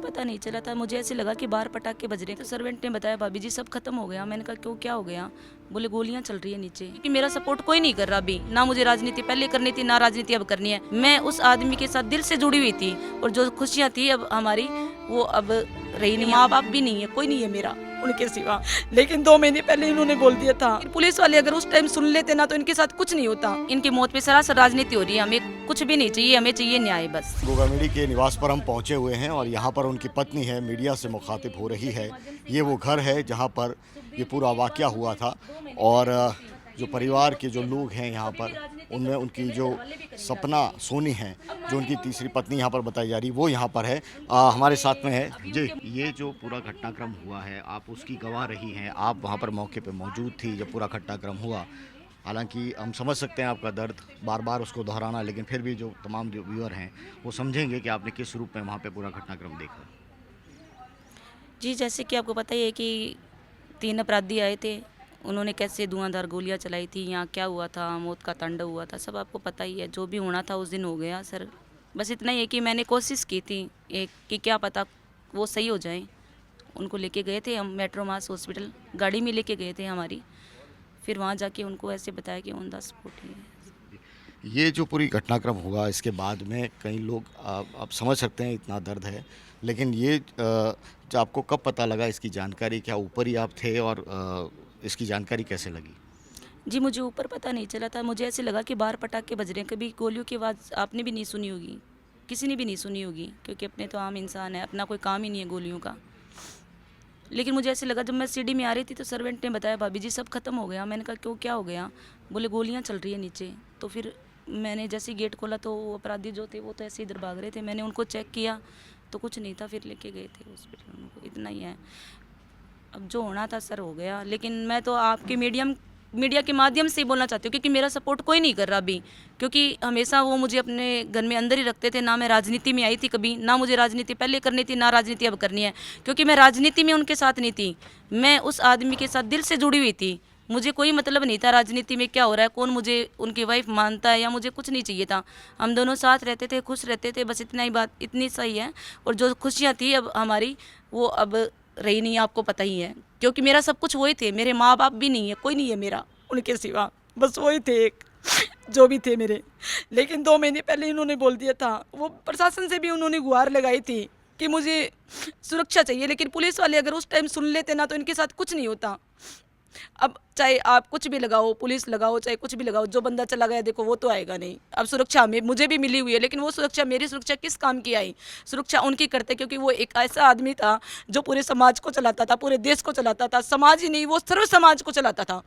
पता नहीं चला था। मुझे ऐसे लगा कि बाहर पटाखे बज रहे हैं, तो सर्वेंट ने बताया भाभी जी सब खत्म हो गया। मैंने कहा क्यों, क्या हो गया? बोले गोलियां चल रही है नीचे। क्योंकि मेरा सपोर्ट कोई नहीं कर रहा अभी, ना मुझे राजनीति पहले करनी थी, ना राजनीति अब करनी है। मैं उस आदमी के साथ दिल से जुड़ी हुई थी, और जो खुशियां थी अब हमारी, वो अब रही नहीं। माँ बाप भी नहीं है, कोई नहीं है मेरा उनके सिवा। लेकिन 2 महीने पहले इन्होंने बोल दिया था। पुलिस वाले अगर उस टाइम सुन लेते ना, तो इनके साथ कुछ नहीं होता। इनकी मौत पे सरासर राजनीति हो रही है। हमें कुछ भी नहीं चाहिए, हमें चाहिए न्याय बस। गोगामेडी के निवास पर हम पहुंचे हुए हैं और यहाँ पर उनकी पत्नी है, मीडिया से मुखातिब हो रही है। ये वो घर है जहाँ पर ये पूरा वाकया हुआ था, और जो परिवार के जो लोग हैं यहाँ पर, उनमें उनकी जो सपना सोनी है, जो उनकी तीसरी पत्नी यहाँ पर बताई जा रही, वो यहाँ पर है, हमारे साथ में है जी। ये जो पूरा घटनाक्रम हुआ है, आप उसकी गवाह रही हैं, आप वहाँ पर मौके पर मौजूद थी जब पूरा घटनाक्रम हुआ। हालांकि हम समझ सकते हैं आपका दर्द, बार बार उसको दोहराना, लेकिन फिर भी जो तमाम जो व्यूअर हैं वो समझेंगे कि आपने किस रूप में वहाँ पे पूरा घटनाक्रम देखा। जी, जैसे कि आपको पता ही है कि 3 अपराधी आए थे। उन्होंने कैसे धुआंधार गोलियां चलाई थी, यहाँ क्या हुआ था, मौत का तांडव हुआ था, सब आपको पता ही है। जो भी होना था उस दिन हो गया सर। बस इतना ही है कि मैंने कोशिश की थी एक, कि क्या पता वो सही हो जाए। उनको लेके गए थे हम मेट्रो मास हॉस्पिटल, गाड़ी में लेके गए थे हमारी। फिर वहाँ जाके उनको ऐसे बताया कि ऑन द स्पॉट ही है। ये जो पूरी घटनाक्रम हुआ, इसके बाद में कई लोग, आप समझ सकते हैं इतना दर्द है, लेकिन ये जो आपको कब पता लगा इसकी जानकारी, क्या ऊपर ही आप थे, और इसकी जानकारी कैसे लगी? जी, मुझे ऊपर पता नहीं चला था। मुझे ऐसे लगा कि बाहर पटाखे बज रहे हैं। कभी गोलियों की आवाज़ आपने भी नहीं सुनी होगी, किसी ने भी नहीं सुनी होगी, क्योंकि अपने तो आम इंसान है, अपना कोई काम ही नहीं है गोलियों का। लेकिन मुझे ऐसे लगा, जब मैं सीढ़ी में आ रही थी तो सर्वेंट ने बताया भाभी जी सब खत्म हो गया। मैंने कहा क्यों, क्या हो गया? बोले गोलियां चल रही है नीचे। तो फिर मैंने जैसे गेट खोला तो वो अपराधी जो थे वो तो ऐसे इधर भाग रहे थे। मैंने उनको चेक किया तो कुछ नहीं था, फिर लेके गए थे हॉस्पिटल उनको। इतना ही है, अब जो होना था सर हो गया। लेकिन मैं तो आपके मीडिया के माध्यम से ही बोलना चाहती हूँ, क्योंकि मेरा सपोर्ट कोई नहीं कर रहा अभी। क्योंकि हमेशा वो मुझे अपने घर में अंदर ही रखते थे, ना मैं राजनीति में आई थी कभी, ना मुझे राजनीति पहले करनी थी, ना राजनीति अब करनी है। क्योंकि मैं राजनीति में उनके साथ नहीं थी, मैं उस आदमी के साथ दिल से जुड़ी हुई थी। मुझे कोई मतलब नहीं था राजनीति में क्या हो रहा है, कौन मुझे उनकी वाइफ मानता है, या मुझे कुछ नहीं चाहिए था। हम दोनों साथ रहते थे, खुश रहते थे, बस इतना ही बात, इतनी सही है। और जो खुशियाँ थी अब हमारी, वो अब रही नहीं, आपको पता ही है। क्योंकि मेरा सब कुछ वही थे, मेरे माँ बाप भी नहीं है, कोई नहीं है मेरा उनके सिवा, बस वही थे एक जो भी थे मेरे। लेकिन 2 महीने पहले इन्होंने बोल दिया था। वो प्रशासन से भी उन्होंने गुहार लगाई थी कि मुझे सुरक्षा चाहिए। लेकिन पुलिस वाले अगर उस टाइम सुन लेते ना, तो इनके साथ कुछ नहीं होता। अब चाहे आप कुछ भी लगाओ, पुलिस लगाओ, चाहे कुछ भी लगाओ, जो बंदा चला गया देखो वो तो आएगा नहीं। अब सुरक्षा में मुझे भी मिली हुई है, लेकिन वो सुरक्षा, मेरी सुरक्षा किस काम की आई? सुरक्षा उनकी करते, क्योंकि वो एक ऐसा आदमी था जो पूरे समाज को चलाता था, पूरे देश को चलाता था। समाज ही नहीं, वो सर्व समाज को चलाता था।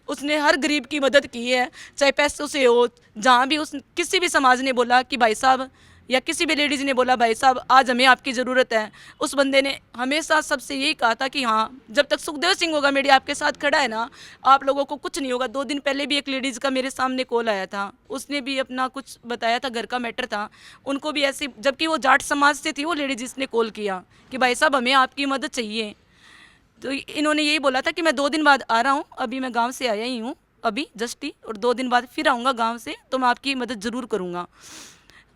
उसने हर गरीब की मदद की है, चाहे पैसों से हो। जहाँ भी उस किसी भी समाज ने बोला कि भाई साहब, या किसी भी लेडीज़ ने बोला भाई साहब आज हमें आपकी ज़रूरत है, उस बंदे ने हमेशा सबसे यही कहा था कि हाँ, जब तक सुखदेव सिंह गोगामेडी आपके साथ खड़ा है ना, आप लोगों को कुछ नहीं होगा। 2 दिन पहले भी एक लेडीज़ का मेरे सामने कॉल आया था, उसने भी अपना कुछ बताया था, घर का मैटर था। उनको भी ऐसे, जबकि वो जाट समाज से थी, वो लेडीज़ ने कॉल किया कि भाई साहब हमें आपकी मदद चाहिए। तो इन्होंने यही बोला था कि मैं 2 दिन बाद आ रहा हूँ, अभी मैं गाँव से आया ही हूँ अभी जस्ट ही, और 2 दिन बाद फिर आऊँगा गाँव से, तो मैं आपकी मदद ज़रूर करूँगा।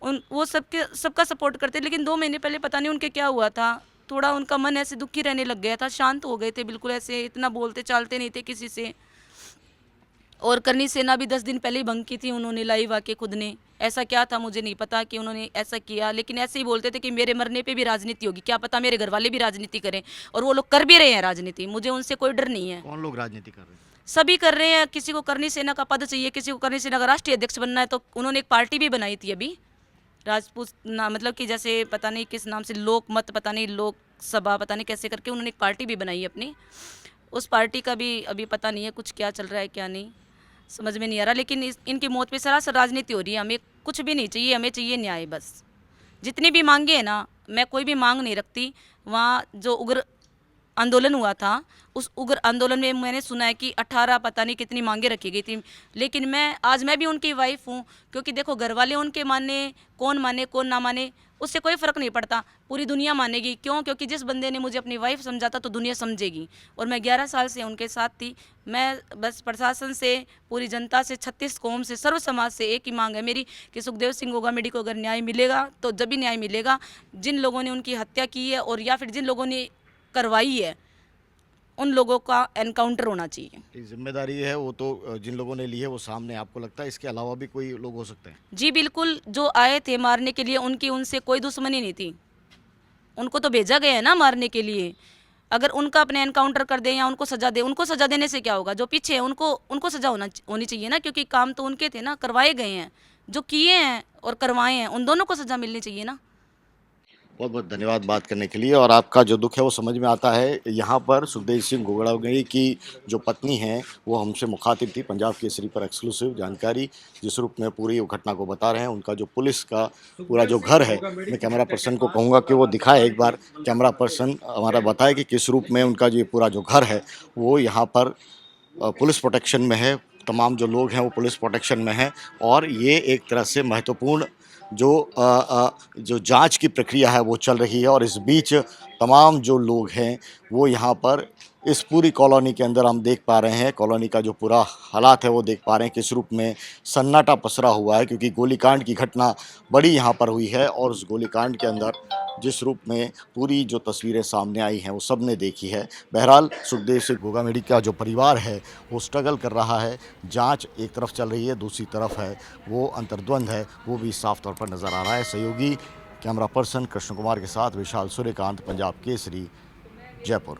वो सबका सपोर्ट करते। लेकिन 2 महीने पहले पता नहीं उनके क्या हुआ था, थोड़ा उनका मन ऐसे दुखी रहने लग गया था, शांत हो गए थे बिल्कुल, ऐसे इतना बोलते चालते नहीं थे किसी से। और करनी सेना भी 10 दिन पहले ही भंग की थी उन्होंने, लाइव आके खुद ने। ऐसा क्या था मुझे नहीं पता कि उन्होंने ऐसा किया, लेकिन ऐसे ही बोलते थे कि मेरे मरने पे भी राजनीति होगी, क्या पता मेरे घर वाले भी राजनीति करें। और वो लोग कर भी रहे हैं राजनीति, मुझे उनसे कोई डर नहीं है। कौन लोग राजनीति कर रहे हैं? सभी कर रहे हैं। किसी को करनी सेना का पद चाहिए, किसी को करनी सेना का राष्ट्रीय अध्यक्ष बनना है, तो उन्होंने एक पार्टी भी बनाई थी अभी, राजपूत ना, मतलब कि जैसे पता नहीं किस नाम से, लोकमत पता नहीं, लोक सभा पता नहीं कैसे करके उन्होंने एक पार्टी भी बनाई अपनी। उस पार्टी का भी अभी पता नहीं है कुछ क्या चल रहा है क्या नहीं, समझ में नहीं आ रहा। लेकिन इनकी मौत पे सरासर राजनीति हो रही है। हमें कुछ भी नहीं चाहिए, हमें चाहिए न्याय बस। जितनी भी मांगे हैं ना, मैं कोई भी मांग नहीं रखती। वहाँ जो उग्र आंदोलन हुआ था, उस उग्र आंदोलन में मैंने सुना है कि 18 पता नहीं कितनी मांगे रखी गई थी। लेकिन मैं भी उनकी वाइफ हूँ, क्योंकि देखो घर वाले उनके माने कौन ना माने उससे कोई फ़र्क नहीं पड़ता, पूरी दुनिया मानेगी। क्यों? क्योंकि जिस बंदे ने मुझे अपनी वाइफ समझा था तो दुनिया समझेगी। और मैं 11 साल से उनके साथ थी। मैं बस प्रशासन से, पूरी जनता से, 36 कौम से, सर्व समाज से एक ही मांग है मेरी कि सुखदेव सिंह गोगामेडी को अगर न्याय मिलेगा तो जब भी न्याय मिलेगा, जिन लोगों ने उनकी हत्या की है और या फिर जिन लोगों ने करवाई है उन लोगों का एनकाउंटर होना चाहिए। ये जिम्मेदारी है वो तो जिन लोगों ने ली है वो सामने, आपको लगता है इसके अलावा भी कोई लोग हो सकते हैं? जी बिल्कुल, जो आए थे मारने के लिए उनकी उनसे कोई दुश्मनी नहीं थी, उनको तो भेजा गया है ना मारने के लिए। अगर उनका अपने एनकाउंटर कर दें या उनको सजा दें, उनको सजा देने से क्या होगा? जो पीछे है उनको उनको सजा होनी चाहिए ना, क्योंकि काम तो उनके थे ना, करवाए गए हैं, जो किए हैं और करवाए हैं उन दोनों को सजा मिलनी चाहिए ना। बहुत बहुत धन्यवाद बात करने के लिए। और आपका जो दुख है वो समझ में आता है। यहाँ पर सुखदेव सिंह गोगामेडी की जो पत्नी है वो हमसे मुखातिब थी पंजाब केसरी पर, एक्सक्लूसिव जानकारी जिस रूप में पूरी घटना को बता रहे हैं। उनका जो पुलिस का पूरा जो घर है, मैं कैमरा पर्सन को कहूँगा कि वो दिखाए एक बार, कैमरा पर्सन हमारा बताए कि किस रूप में उनका जो पूरा जो घर है वो यहाँ पर पुलिस प्रोटेक्शन में है। तमाम जो लोग हैं वो पुलिस प्रोटेक्शन में हैं और ये एक तरह से महत्वपूर्ण जो जांच की प्रक्रिया है वो चल रही है। और इस बीच तमाम जो लोग हैं वो यहाँ पर इस पूरी कॉलोनी के अंदर हम देख पा रहे हैं, कॉलोनी का जो पूरा हालात है वो देख पा रहे हैं किस रूप में सन्नाटा पसरा हुआ है, क्योंकि गोलीकांड की घटना बड़ी यहाँ पर हुई है। और उस गोलीकांड के अंदर जिस रूप में पूरी जो तस्वीरें सामने आई हैं वो सब ने देखी है। बहरहाल सुखदेव सिंह गोगामेडी का जो परिवार है वो स्ट्रगल कर रहा है, जांच एक तरफ चल रही है, दूसरी तरफ है वो अंतर्द्वंद है, वो भी साफ तौर पर नज़र आ रहा है। सहयोगी कैमरा पर्सन कृष्ण कुमार के साथ विशाल सूर्यकांत, पंजाब केसरी, जयपुर।